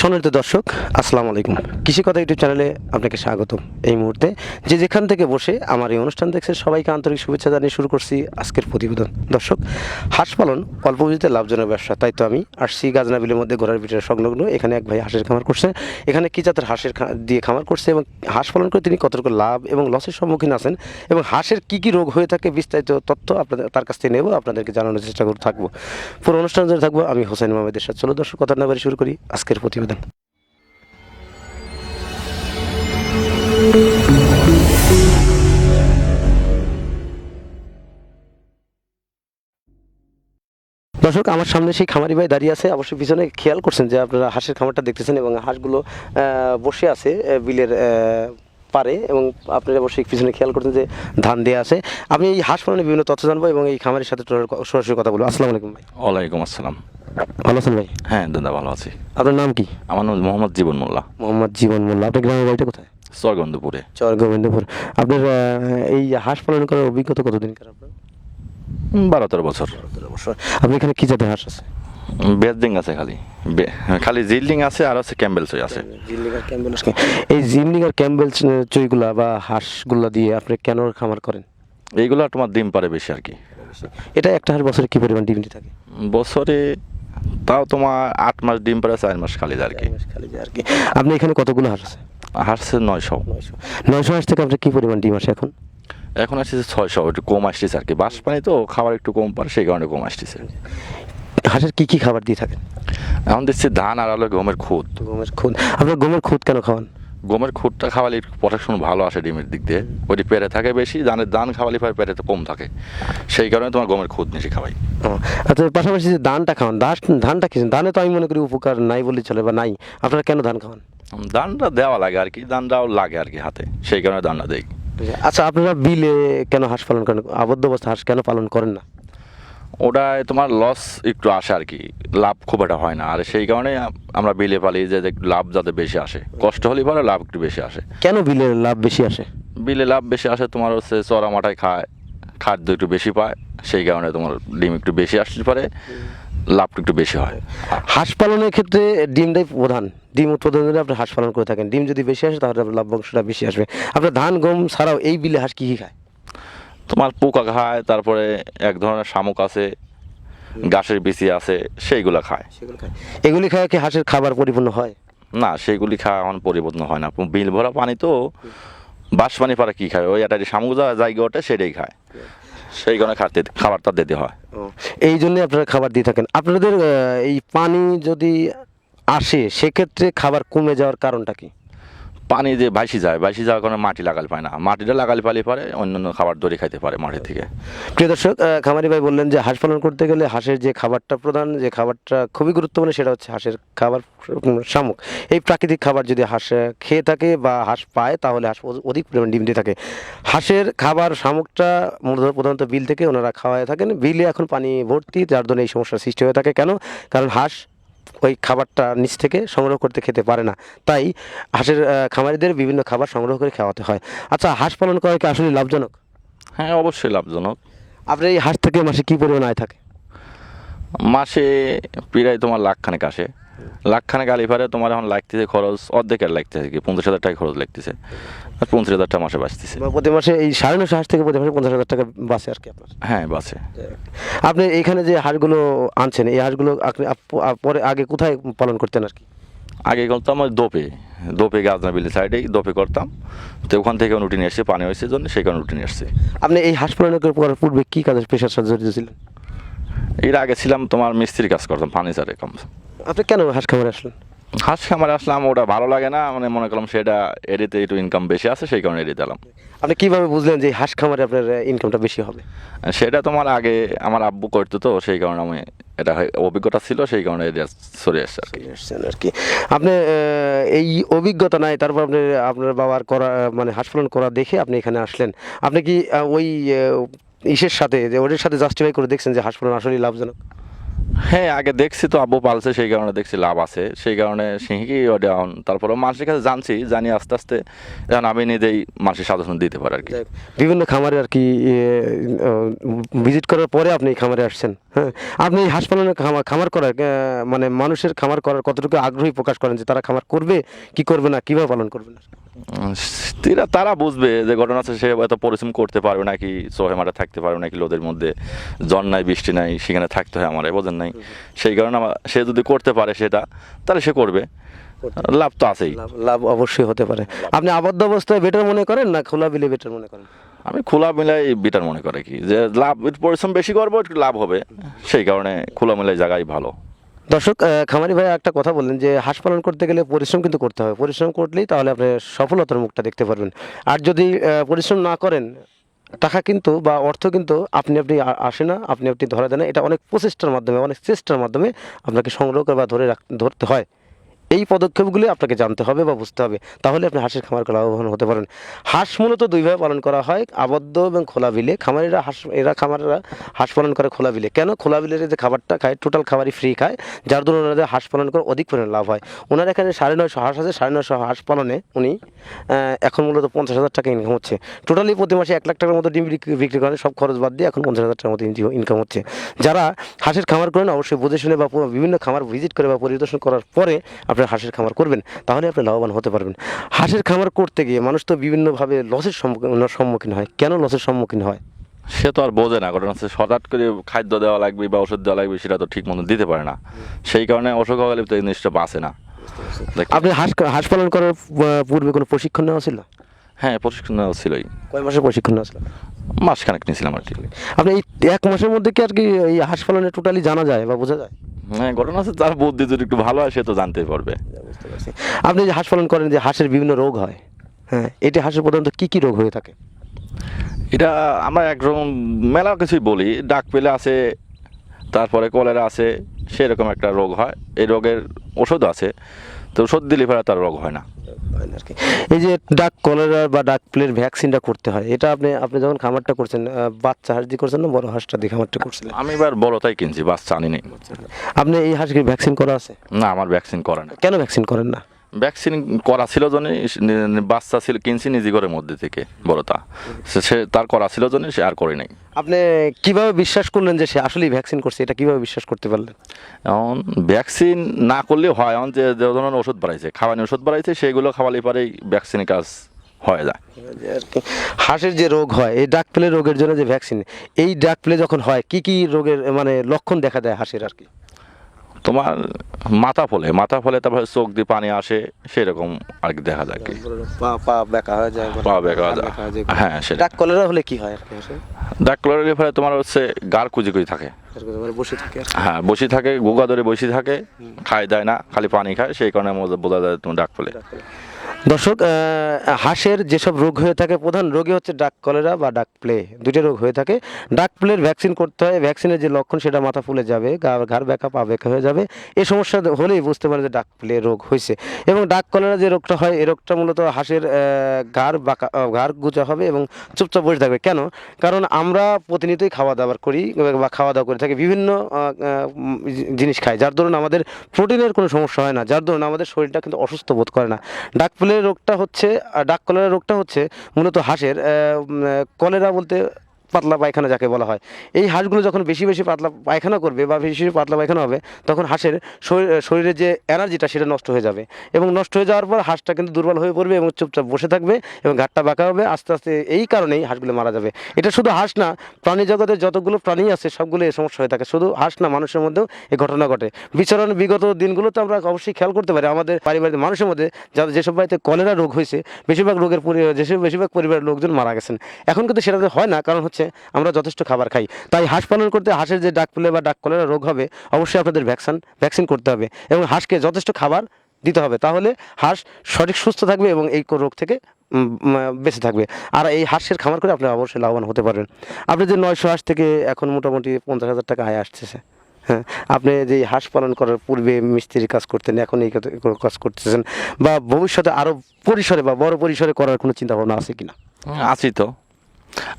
সম্মানিত দর্শক, আসসালামু আলাইকুম। কৃষি কথা ইউটিউব চ্যানেলে আপনাকে স্বাগতম। এই মুহূর্তে যে যেখান থেকে বসে আমার এই অনুষ্ঠান দেখছেন সবাইকে আন্তরিক শুভেচ্ছা জানিয়ে শুরু করছি আজকের প্রতিবেদন। দর্শক, হাঁস পালন অল্প পুঁজিতে লাভজনক ব্যবসা, তাই তো আমি আসছি গাজনা বিলের মধ্যে ঘোড়ার পিঠের সংলগ্ন। এখানে এক ভাই হাঁসের খামার করছে। এখানে কি জাতের হাঁসের দিয়ে খামার করছে এবং হাঁস পালন করে তিনি কতটুকু লাভ এবং লসের সম্মুখীন আছেন এবং হাঁসের কী কী রোগ হয়ে থাকে বিস্তারিত তথ্য আপনাদের তার কাছ থেকে নেব, আপনাদেরকে জানানোর চেষ্টা করে থাকবো। পুরো অনুষ্ঠান জুড়ে থাকবো আমি হোসেন মাহমুদের সাথে। চলো দর্শক, কথা না বাড়ি শুরু করি আজকের প্রতিবেদন। দর্শক, আমার সামনে সেই খামারি ভাই দাঁড়িয়ে আছে। অবশ্যই পিছনে খেয়াল করছেন যে আপনারা হাঁসের খামারটা দেখতেছেন এবং হাঁসগুলো বসে আছে বিলের পারে, এবং আপনারা অবশ্যই পিছনে খেয়াল করছেন যে ধান দেওয়া আছে। আমি এই হাঁস পালনের বিভিন্ন তথ্য জানবো এবং এই খামারের সাথে সরাসরি কথা বলবো। আসসালামু আলাইকুম ভাই। ওয়ালাইকুম আসসালাম। ভালো আছেন ভাই? হ্যাঁ দাদা, ভালো আছি। আপনার নাম কি? আমার নাম মোহাম্মদ জীবন মোল্লা, মোহাম্মদ জীবন মোল্লা। আপনার গ্রামের বাড়িটা কোথায়? চরগন্ধপুরে। চর গোবিন্দপুর। আপনার এই হাঁস পালন করার অভিজ্ঞতা কতদিনকার আপনার? 12-13 বছর। আপনি এখানে কি জাতের হাঁস আছে? বেজডিং আছে, খালি জিল্ডিং আছে, আর আছে ক্যাম্বেল চই আছে। এই জিমনিং আর ক্যাম্বেল চইগুলা বা হাঁসগুলা দিয়ে আপনি কেন খামার করেন? এইগুলো তোমার ডিম পারে বেশি আর কি। এটা একটা হাঁস বছরে কি পরিমাণ ডিম দিয়ে থাকে? বছরে তাও তোমার 8 মাস ডিম পারে, 4 মাস খালি আর কি। আপনি এখানে কতগুলো হাঁস আছে? হাঁসছে 900। 900 হাঁস থেকে আপনার কি পরিমাণ ডিম আসে এখন? এখন আসছে 600, একটু কম আসতেছে আর কি। বাঁশ পানি তো খাবার একটু কম পারে, সেই কারণে কম আসতেছে। হাঁসের কি কি খাবার দিয়ে থাকেন? এখন দিচ্ছি ধান আর আলো গমের খুদ। গমের খুদ। আপনার গমের খুদ কেন খাওয়ান? গমের খুদটা খাওয়ালে প্রোটেকশন ভালো আসে ডিমের দিক দিয়ে। ওইটি পেরে থাকে বেশি, ধান খাওয়ালে পরে পেরে তো কম থাকে, সেই কারণে তোমার গমের খুদ বেশি খাওয়াই। আচ্ছা, পাশাপাশি যে ধানটা খাওয়ান, ধানটা খেয়েছেন, ধানে তো আমি মনে করি উপকার নাই বলে চলে বা নাই। আপনারা কেন ধান খাওয়ান? ধানটা দেওয়া লাগে আর কি, ধানটাও লাগে আর কি হাতে, সেই কারণে ধানটা দেই। আচ্ছা, আপনারা বিলে কেন হাঁস পালন করেন? আবদ্ধ অবস্থা হাঁস কেন পালন করেন না? ওটায় তোমার লস একটু আসে আর কি, লাভ খুব একটা হয় না, আর সেই কারণে আমরা বিলে পালি যে লাভ যাতে বেশি আসে। কষ্ট হলে পরে লাভ একটু বেশি আসে। কেন বিলে লাভ বেশি আসে? বিলে লাভ বেশি আসে তোমার হচ্ছে চড়া মাঠায় খায়, খাদ্য একটু বেশি পায়, সেই কারণে তোমার ডিম একটু বেশি আসলে পরে লাভটা একটু বেশি হয়। হাঁস পালনের ক্ষেত্রে ডিমটাই প্রধান। ডিম উৎপাদন করে আপনি হাঁস পালন করে থাকেন। ডিম যদি বেশি আসে তাহলে আপনার লাভ্যাংশটা বেশি আসবে। আপনার ধান গম ছাড়াও এই বিলে হাঁস কী কী খায়? তোমার পোকা খায়, তারপরে এক ধরনের শামুক আছে, ঘাসের বিচি আছে, সেইগুলো খায়। এগুলি খায় কি হাঁসের খাবার পরিপূর্ণ হয় না, সেইগুলি খাওয়া এখন পরিবর্তন হয় না। বিল ভরা পানি তো, বাঁশ পানি পারে কি খায়, ওই একটা শামুক জায়গা ওঠে সেটাই খায়, সেই কারণে খাবারটা দিতে হয়। এই জন্য আপনারা খাবার দিয়ে থাকেন। আপনাদের এই পানি যদি আসে সেক্ষেত্রে খাবার কমে যাওয়ার কারণটা কি? পানি যে ভাসি যাওয়ার কারণে মাটি লাগালে পায় না, মাটিটা লাগালে পালে পারে অন্যান্য খাবার ধরে খাইতে পারে মাটি থেকে। প্রিয় দর্শক, খামারি ভাই বললেন যে হাঁস পালন করতে গেলে হাঁসের যে খাবারটা প্রধান, যে খাবারটা খুবই গুরুত্বপূর্ণ, সেটা হচ্ছে হাঁসের খাবার শামুক। এই প্রাকৃতিক খাবার যদি হাঁস খেয়ে থাকে বা হাঁস পায় তাহলে হাঁস অধিক পরিমাণ ডিম দিয়ে থাকে। হাঁসের খাবার শামুকটা প্রধানত বিল থেকে ওনারা খাওয়ায় থাকেন। বিলে এখন পানি ভর্তি, যার জন্য এই সমস্যার সৃষ্টি হয়ে থাকে। কেন? কারণ হাঁস ওই খাবারটা নিচ থেকে সংগ্রহ করতে খেতে পারে না, তাই হাঁসের খামারিদের বিভিন্ন খাবার সংগ্রহ করে খাওয়াতে হয়। আচ্ছা, হাঁস পালন করা কি আসলে লাভজনক? হ্যাঁ, অবশ্যই লাভজনক। আপনার এই হাঁস থেকে মাসে কী পরিমাণ আয় থাকে? মাসে প্রায় তোমার লাখখানেক আসে। লাখখানেক আলি পারে তোমার এখন লাগতেছে খরচ অর্ধেকের লাগতেছে কি, 50,000 টাকা খরচ লাগতেছে, আর 50,000 টাকা মাসে বাঁচতেছে। প্রতি মাসে এই 9.5 হাঁস থেকে প্রতি মাসে 50,000 টাকা বাঁচে আর কি আপনার? হ্যাঁ, বাঁচে। আপনি এখানে যে হাঁসগুলো আনছেন, এই হাঁসগুলো আপনি পরে আগে কোথায় পালন করতেন আর কি? আগে করতাম ওই দোপে গাজনা বিলের সাইডেই দোপে করতাম, তো ওখান থেকে উঠে নিয়ে এসছে, পানি হয়েছে জন্য সেই কারণে উঠে নিয়ে এসছে। আপনি এই হাঁস পালন করার পূর্বে কী কাজের পেশার সাথে জড়িত ছিলেন? এর আগে ছিলাম তোমার মিস্ত্রি কাজ করতাম, ফার্নিচারের কাম। আপনি কেন হাঁস খামারে আসলেন? হাঁস খামারে আসলাম, ওটা ভালো লাগে না, মানে মনে করলাম সেটা এরিতে একটু ইনকাম বেশি আছে, সেই কারণে এরিতে এলাম। আপনি কীভাবে বুঝলেন যে হাঁস খামারে আপনার ইনকামটা বেশি হবে? সেটা তোমার আগে আমার আব্বু করতো, তো সেই কারণে আমি এটা অভিজ্ঞতা ছিল, সেই কারণে সরে আসছে আর কি। আপনি এই অভিজ্ঞতা নাই, তারপর আপনি আপনার বাবার করা মানে হাঁস পালন করা দেখে আপনি এখানে আসলেন। আপনি কি ওই ইসের সাথে যে ওদের সাথে জাস্টিফাই করে দেখছেন যে হাঁস পালন আসলেই লাভজনক? হ্যাঁ আগে দেখছি তো আব্বু পালছে, সেই কারণে দেখছি লাভ আছে, সেই কারণে সিংহি এখন তারপরে মানুষের কাছে জানি আস্তে আস্তে এখন আমি নিজেই মানুষের সাজেশন দিতে পারি আর কি। বিভিন্ন খামারে আর কি ভিজিট করার পরে আপনি এই খামারে আসছেন। হ্যাঁ, আপনি এই হাঁস পালনের খামার করার মানে মানুষের খামার করার কতটুকু আগ্রহী প্রকাশ করেন যে তারা খামার করবে কি করবে না, কিভাবে পালন করবে না? তারা বুঝবে যে ঘটনা আছে, সে এত পরিশ্রম করতে পারবে নাকি, চোখে মাঠে থাকতে পারবে নাকি, লোদের মধ্যে ঝড় নাই বৃষ্টি নাই সেখানে থাকতে হয় আমার, বোঝেন নাই, সেই কারণে সে যদি করতে পারে সেটা, তাহলে সে করবে, লাভ তো আছেই। লাভ অবশ্যই হতে পারে। আপনি আবদ্ধ অবস্থায় বেটার মনে করেন না খোলা বিলে বেটার মনে করেন? আমি খোলা মিলাই বেটার মনে করে কি, যে লাভ পরিশ্রম বেশি করবো একটু লাভ হবে, সেই কারণে খোলা মিলাই জায়গায় ভালো। দর্শক, খামারি ভাই একটা কথা বললেন যে হাঁস পালন করতে গেলে পরিশ্রম কিন্তু করতে হবে, পরিশ্রম করলেই তাহলে আপনি সফলতার মুখটা দেখতে পারবেন। আর যদি পরিশ্রম না করেন, টাকা কিন্তু বা অর্থ কিন্তু আপনি আসে না, আপনি ধরা দেন না। এটা অনেক প্রচেষ্টার মাধ্যমে, অনেক চেষ্টার মাধ্যমে আপনাকে সংগ্রহ করে বা ধরতে হয়। এই পদক্ষেপগুলি আপনাকে জানতে হবে বা বুঝতে হবে, তাহলে আপনি হাঁসের খামার করে লাভবান হতে পারেন। হাঁস মূলত দুইভাবে পালন করা হয়, আবদ্ধ এবং খোলা বিলে। খামারিরা খামারেরা হাঁস পালন করে খোলা বিলে। কেন? খোলা বিলের যে খাবারটা খায়, টোটাল খাবারই ফ্রি খায়, যার জন্য ওনাদের হাঁস পালন করে অধিক পরিমাণে লাভ হয়। ওনার এখানে 950 হাঁস আছে, 950 হাঁস পালনে উনি এখন মূলত 50,000 টাকা ইনকাম হচ্ছে। টোটালি প্রতি মাসে 1 লাখ টাকার মতো ডিম বিক্রি করেন, সব খরচ বাদ দিয়ে এখন 50,000 টাকার মতো ইনকাম হচ্ছে। যারা হাঁসের খামার করেন অবশ্যই বুঝে শুনে বা বিভিন্ন খামার ভিজিট করে বা পরিদর্শন করার পরে আপনার হাঁসের খামার করবেন, তাহলে আপনি লাভবান হতে পারবেন। হাঁসের খামার করতে গিয়ে মানুষ তো বিভিন্নভাবে লসের সম্মুখীন হয়। কেন লসের সম্মুখীন হয়? সে তো আর বোঝে না, ঘটনা হচ্ছে হঠাৎ করে খাদ্য দেওয়া লাগবে বা ওষুধ দেওয়া লাগবে, সেটা তো ঠিক মতো দিতে পারে না, সেই কারণে অসুখ হলে তো এই জিনিসটা বাঁচে না। আপনি হাঁস পালন করার পূর্বে কোনো প্রশিক্ষণ নেওয়া ছিল? হ্যাঁ প্রশিক্ষণ নেওয়া ছিলই, কয় মাসের প্রশিক্ষণ নেওয়া ছিল? মাসখানেক নিয়েছিলাম আর কি। আপনি এই 1 মাসের মধ্যে কি আর কি এই হাঁস পালনে টোটালি জানা যায় বা বোঝা যায়? হ্যাঁ ঘটনা আছে, তার বুদ্ধি যদি একটু ভালো হয় সে তো জানতেই পারবে। বুঝতে পারছি। আপনি যে হাঁস পালন করেন, যে হাঁসের বিভিন্ন রোগ হয়, হ্যাঁ, এটি হাঁসের প্রধানত কি কি রোগ হয়ে থাকে? এটা আমরা একরকম মেলা কিছুই বলি, ডাক পেলে আছে, তারপরে কলেরা আছে, সেরকম একটা রোগ হয়, এই রোগের ওষুধ আছে, তো ওষুধ দিলে পরে তার রোগ হয় না। এই যে ডাক কলেরা বা ডাক প্লের ভ্যাকসিনটা করতে হয়, এটা আপনি যখন খামারটা করছেন, বাচ্চা হাঁস দিয়ে করছেন না বড় হাঁসটা দিয়ে খামারটা করছিলেন? আমি এবার বড়টাই কিনছি, বাচ্চা আনি নেই। আপনি এই হাঁসকে ভ্যাকসিন করা আছে? না আমার ভ্যাকসিন করে না। কেন ভ্যাকসিন করেন না? ভ্যাকসিন করা ছিল জন্য, বাচ্চা ছিল কিনছি নিজে ঘরের মধ্যে থেকে বড়টা, সে তার করা ছিল জন্য সে আর করে নাই। আপনি কিভাবে বিশ্বাস করলেন যে সে আসলেই ভ্যাকসিন করছে? এটা কিভাবে বিশ্বাস করতে পারলেন? এখন ভ্যাকসিন না করলেও হয়, এখন যে যে ধরনের ওষুধ বাড়াইছে, খাওয়ানি ওষুধ বাড়াইছে, সেগুলো খাওয়ালে পরেই ভ্যাকসিনের কাজ হয়ে যায়। হাঁসের যে রোগ হয়, এই ডাক প্লে রোগের জন্য যে ভ্যাকসিন, এই ডাক প্লে যখন হয় কি কি রোগের মানে লক্ষণ দেখা দেয় হাঁসের আর কি? তোমার মাথা ফলে তারপরে চোখ দিয়ে পানি আসে, সেরকম আর কি দেখা যায় কি, পা বেঁকা হয়ে যায়, পা বেঁকা হয়ে যায়। হ্যাঁ সেটা। ডাক কলেরা হলে কি হয় আর কি? ডাক কলেরার ফলে তোমার হচ্ছে গার কুজি থাকে, মানে বসে থাকে। হ্যাঁ বসে থাকে, গোগা ধরে বসে থাকে, খায় দেয় না, খালি পানি খায়, সেই কারণে বোঝা যায় তোমার ডাক ফলে। দর্শক, হাঁসের যেসব রোগ হয়ে থাকে, প্রধান রোগী হচ্ছে ডাক কলেরা বা ডাক প্লে, দুটো রোগ হয়ে থাকে। ডাক প্লের ভ্যাকসিন করতে হয়, ভ্যাকসিনের যে লক্ষণ সেটা মাথা ফুলে যাবে, ঘাড় ব্যাকা, পা ব্যাকা হয়ে যাবে। এই সমস্যা হলেই বুঝতে পারে যে ডাক প্লে রোগ হয়েছে। এবং ডাক কলেরা যে রোগটা হয়, এই রোগটা মূলত হাঁসের ঘাড় গুঁজা হবে এবং চুপচাপ বসে থাকবে। কেন? কারণ আমরা প্রতিনিয়তই খাওয়া দাওয়া করি বা খাওয়া দাওয়া করে থাকি, বিভিন্ন জিনিস খাই, যার দরুন আমাদের প্রোটিনের কোনো সমস্যা হয় না, যার দরুন আমাদের শরীরটা কিন্তু অসুস্থ বোধ করে না। ডাক ডাক কলেরা রোগটা হচ্ছে মূলত হাঁসের কলেরা বলতে পাতলা পায়খানা যাকে বলা হয়। এই হাঁসগুলো যখন বেশি বেশি পাতলা পায়খানা করবে বা বেশি বেশি পাতলা পায়খানা হবে, তখন হাঁসের শরীরের যে এনার্জিটা সেটা নষ্ট হয়ে যাবে, এবং নষ্ট হয়ে যাওয়ার পর হাঁসটা কিন্তু দুর্বল হয়ে পড়বে এবং চুপচাপ বসে থাকবে এবং ঘাটটা বাঁকা হবে, আস্তে আস্তে এই কারণেই হাঁসগুলো মারা যাবে। এটা শুধু হাঁস না, প্রাণী জগতে যতগুলো প্রাণী আছে সবগুলো এই সমস্যা হয়ে থাকে, শুধু হাঁস না, মানুষের মধ্যেও এই ঘটনা ঘটে। বিগত দিনগুলোতে আমরা অবশ্যই খেয়াল করতে পারি আমাদের পারিবারিক মানুষের মধ্যে, যাদের যেসব বাড়িতে কলেরা রোগ হয়েছে, বেশিরভাগ পরিবারের লোকজন মারা গেছেন। এখন কিন্তু সেটাতে হয় না, কারণ হচ্ছে আমরা যথেষ্ট খাবার খাই। তাই হাঁস পালন করতে হাঁসের যে ডাক প্লে বা ডাক কলেরা রোগ হবে, অবশ্যই আপনাদের ভ্যাকসিন করতে হবে এবং হাঁসকে যথেষ্ট খাবার দিতে হবে, তাহলে হাঁস সঠিক সুস্থ থাকবে এবং এই রোগ থেকে বেঁচে থাকবে। আর এই হাঁসের খামার করে আপনি অবশ্যই লাভবান হতে পারবেন। আপনি যে 900 হাঁস থেকে এখন মোটামুটি 50,000 টাকা আয় আসতেছে, হ্যাঁ, আপনি যে হাঁস পালন করার পূর্বে মিস্ত্রির কাজ করতেন, এখন এই কাজ করতেছেন, বা ভবিষ্যতে আরও পরিসরে বা বড় পরিসরে করার কোনো চিন্তা ভাবনা আছে কিনা? আছি তো।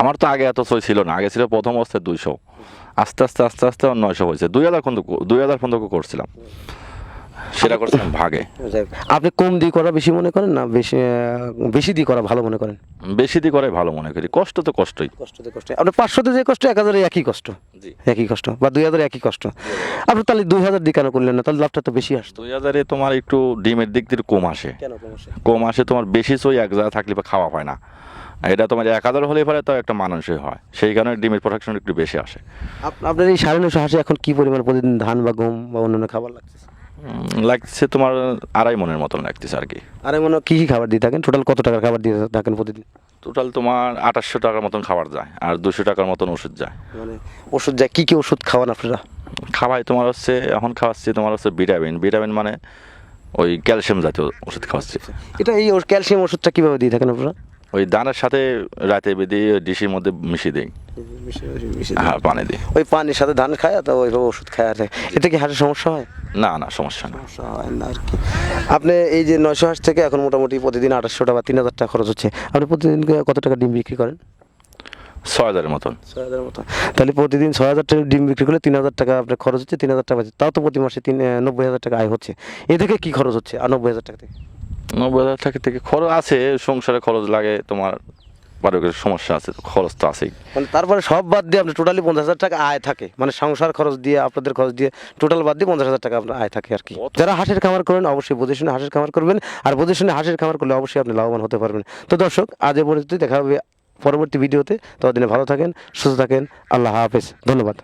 আমার তো আগে এত সই ছিল না, আগে ছিল প্রথম অবস্থায় 200, আস্তে আস্তে আস্তে আস্তে আমার 900 হয়েছে। 2000 পর্যন্ত করছিলাম, সেটা করছিলাম ভাগে। আপনি কম দিয়ে করা বেশি মনে করেন না বেশি দিয়ে করা ভালো মনে করেন? বেশি দিয়ে করে ভালো মনে করি, কষ্ট তো কষ্টই। আপনি 500-তে যে কষ্ট 1000-এ একই কষ্ট, জি। একই কষ্ট, বা 2000-এ একই কষ্ট। আপনি তাহলে 2000 দিয়ে কেন করলেন না? তাহলে লাভটা তো বেশি আসতো। 2000-এ তোমার একটু ডিমের দিক দিয়ে কম আসে। কেন কম আসে? কম আসে তোমার, বেশি সই এক জায়গায় থাকলে বা খাওয়া হয় না। এটা তোমার 1000 হলে পরে তো একটা মানানসই হয়, সেই কারণে ডিমের প্রোডাকশন একটু বেশি আসে। আপনার এই 950 হাঁসে এখন কি পরিমাণ প্রতিদিন ধান বা গম বা অন্যান্য খাবার লাগছে? লাগছে তোমার 2.5 মনের মতন লাগতেছে আর কি। আরে মনে কি কি খাবার দিয়ে থাকেন? টোটাল কত টাকার খাবার দিয়ে থাকেন প্রতিদিন? টোটাল তোমার 2800 টাকার মতন খাবার যায়, আর 200 টাকার মতন ওষুধ যায়। মানে ওষুধ যায়, কি কি ওষুধ খাওয়ান আপনারা? খাওয়াই তোমার হচ্ছে, এখন খাওয়াচ্ছি তোমার হচ্ছে ভিটামিন মানে ওই ক্যালসিয়াম জাতীয় ওষুধ খাওয়াচ্ছি। এটা এই ক্যালসিয়াম ওষুধটা কিভাবে দিয়ে থাকেন আপনারা? ওই দানার সাথে রাতে বেঁধে ডিশের মধ্যে মিশিয়ে দিই, হ্যাঁ পানি দিই। ওই পানির সাথে ধান খায় তো ওইভাবে ওষুধ খায় আর এতে কি হাঁসের সমস্যা হয়? না না, সমস্যা না। সমস্যা হয় না আর কি। আপনি এই যে 900 হাঁস থেকে এখন মোটামুটি প্রতিদিন 2800 টাকা বা 3000 টাকা খরচ হচ্ছে, আপনি প্রতিদিন কত টাকা ডিম বিক্রি করেন? 6000-এর মতন। 6000 মতো। তাহলে প্রতিদিন 6000 টাকা ডিম বিক্রি করলে 3000 টাকা আপনার খরচ হচ্ছে, 3000 টাকা বাঁচে। তাও তো প্রতি মাসে 90,000 টাকা আয় হচ্ছে। এ থেকে কি খরচ হচ্ছে আর 90,000 টাকা থেকে? 90,000 টাকা থেকে খরচ আছে, সংসারে খরচ লাগে তোমার, পারিবারিক সমস্যা আছে, খরচ তো আছেই। মানে তারপরে সব বাদ দিয়ে আপনি টোটালি 50,000 টাকা আয় থাকে, মানে সংসার খরচ দিয়ে আপনাদের খরচ দিয়ে টোটাল বাদ দিয়ে 50,000 টাকা আপনার আয় থাকে আর কি। যারা হাঁসের খামার করেন অবশ্যই বুঝে শুনে হাঁসের খামার করবেন, আর বুঝে শুনে হাঁসের খামার করলে অবশ্যই আপনি লাভবান হতে পারবেন। তো দর্শক, আজ এ পর্যন্ত, দেখা হবে পরবর্তী ভিডিওতে। ততদিনে ভালো থাকেন, সুস্থ থাকেন। আল্লাহ হাফেজ, ধন্যবাদ।